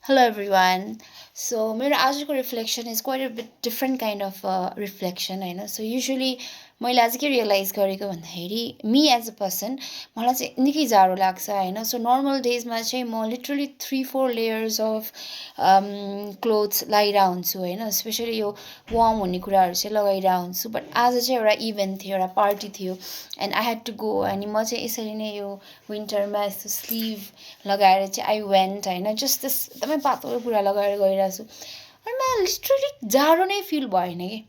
Hello everyone. So मेरो आजको reflection is quite a bit different kind of reflection हैन. So usually मैले आज के रियलाइज गरेको भन्दाखेरि मी एज अ पर्सन मलाई चाहिँ निकै जाडो लाग्छ हैन. सो नर्मल डेजमा चाहिँ म लिटरली 3-4 लेयर्स अफ क्लोथ्स लगाइरहेको हुन्छु हैन. स्पेसली यो वार्म हुने कुराहरू चाहिँ लगाइरहेको हुन्छु. बट आज चाहिँ एउटा इभेन्ट थियो, एउटा पार्टी थियो and I had to go. अनि म चाहिँ यसरी नै यो विन्टरमा यस्तो स्लिभ लगाएर चाहिँ आई वेन्ट होइन. जस्ट त्यस एकदमै पातलो कुरा लगाएर गइरहेको छु अनि मलाई लिटरली जाडो नै फिल भएन कि.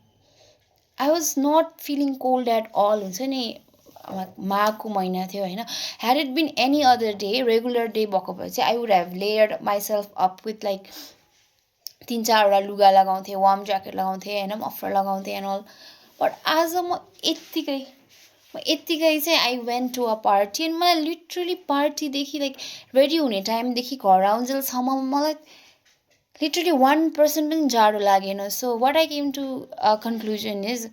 I was not feeling cold at all. हुन्छ नि माघको महिना थियो होइन. Had it been any other day, regular day भएको भए चाहिँ I would have layered myself up with like 3-4वटा लुगा लगाउँथेँ, वार्म ज्याकेट लगाउँथेँ होइन, मफलर लगाउँथेँ एन्ड अल. बट आज म यत्तिकै चाहिँ I went to a party and मलाई लिटरली पार्टीदेखि लाइक रेडी हुने टाइमदेखि घर आउन्जेलसम्म मलाई लिटरली 1% पनि जाडो लागेन. So what I came to conclusion is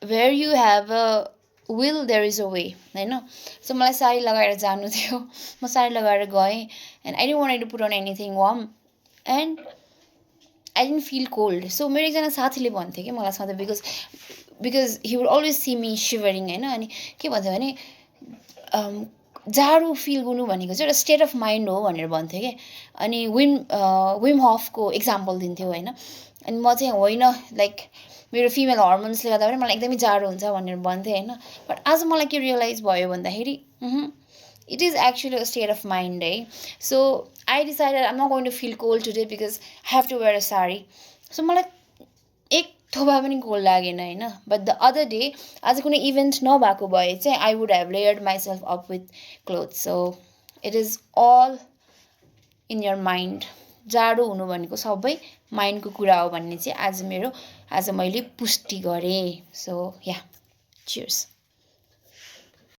where you have a will there is a way होइन. सो मलाई साडी लगाएर जानु थियो. म साडी लगाएर गएँ and I didn't want to put on anything warm and I didn't feel cold. So मेरो एकजना साथीले भन्थ्यो कि मलाई सधैँ because he would always see me shivering होइन. अनि के भन्थ्यो भने जाडो फिल गर्नु भनेको चाहिँ एउटा स्टेट अफ माइन्ड हो भनेर भन्थ्यो कि. अनि विम हफको इक्जाम्पल दिन्थ्यो होइन. अनि म चाहिँ होइन लाइक मेरो फिमेल हर्मोन्सले गर्दा पनि मलाई एकदमै जाडो हुन्छ भनेर भन्थेँ होइन. बट आज मलाई के रियलाइज भयो भन्दाखेरि it is actually a state of mind है. So I decided I'm not going to feel cold today because I have to wear a sari. So मलाई एक थोपा पनि कोल्ड लागेन होइन. बट द अदर डे आज कुनै इभेन्ट नभएको भए चाहिँ I would have layered myself up with clothes. So it is all in your mind. जाडो हुनु भनेको सबै माइन्डको कुरा हो भन्ने चाहिँ आज मैले पुष्टि गरेँ. सो या चियर्स.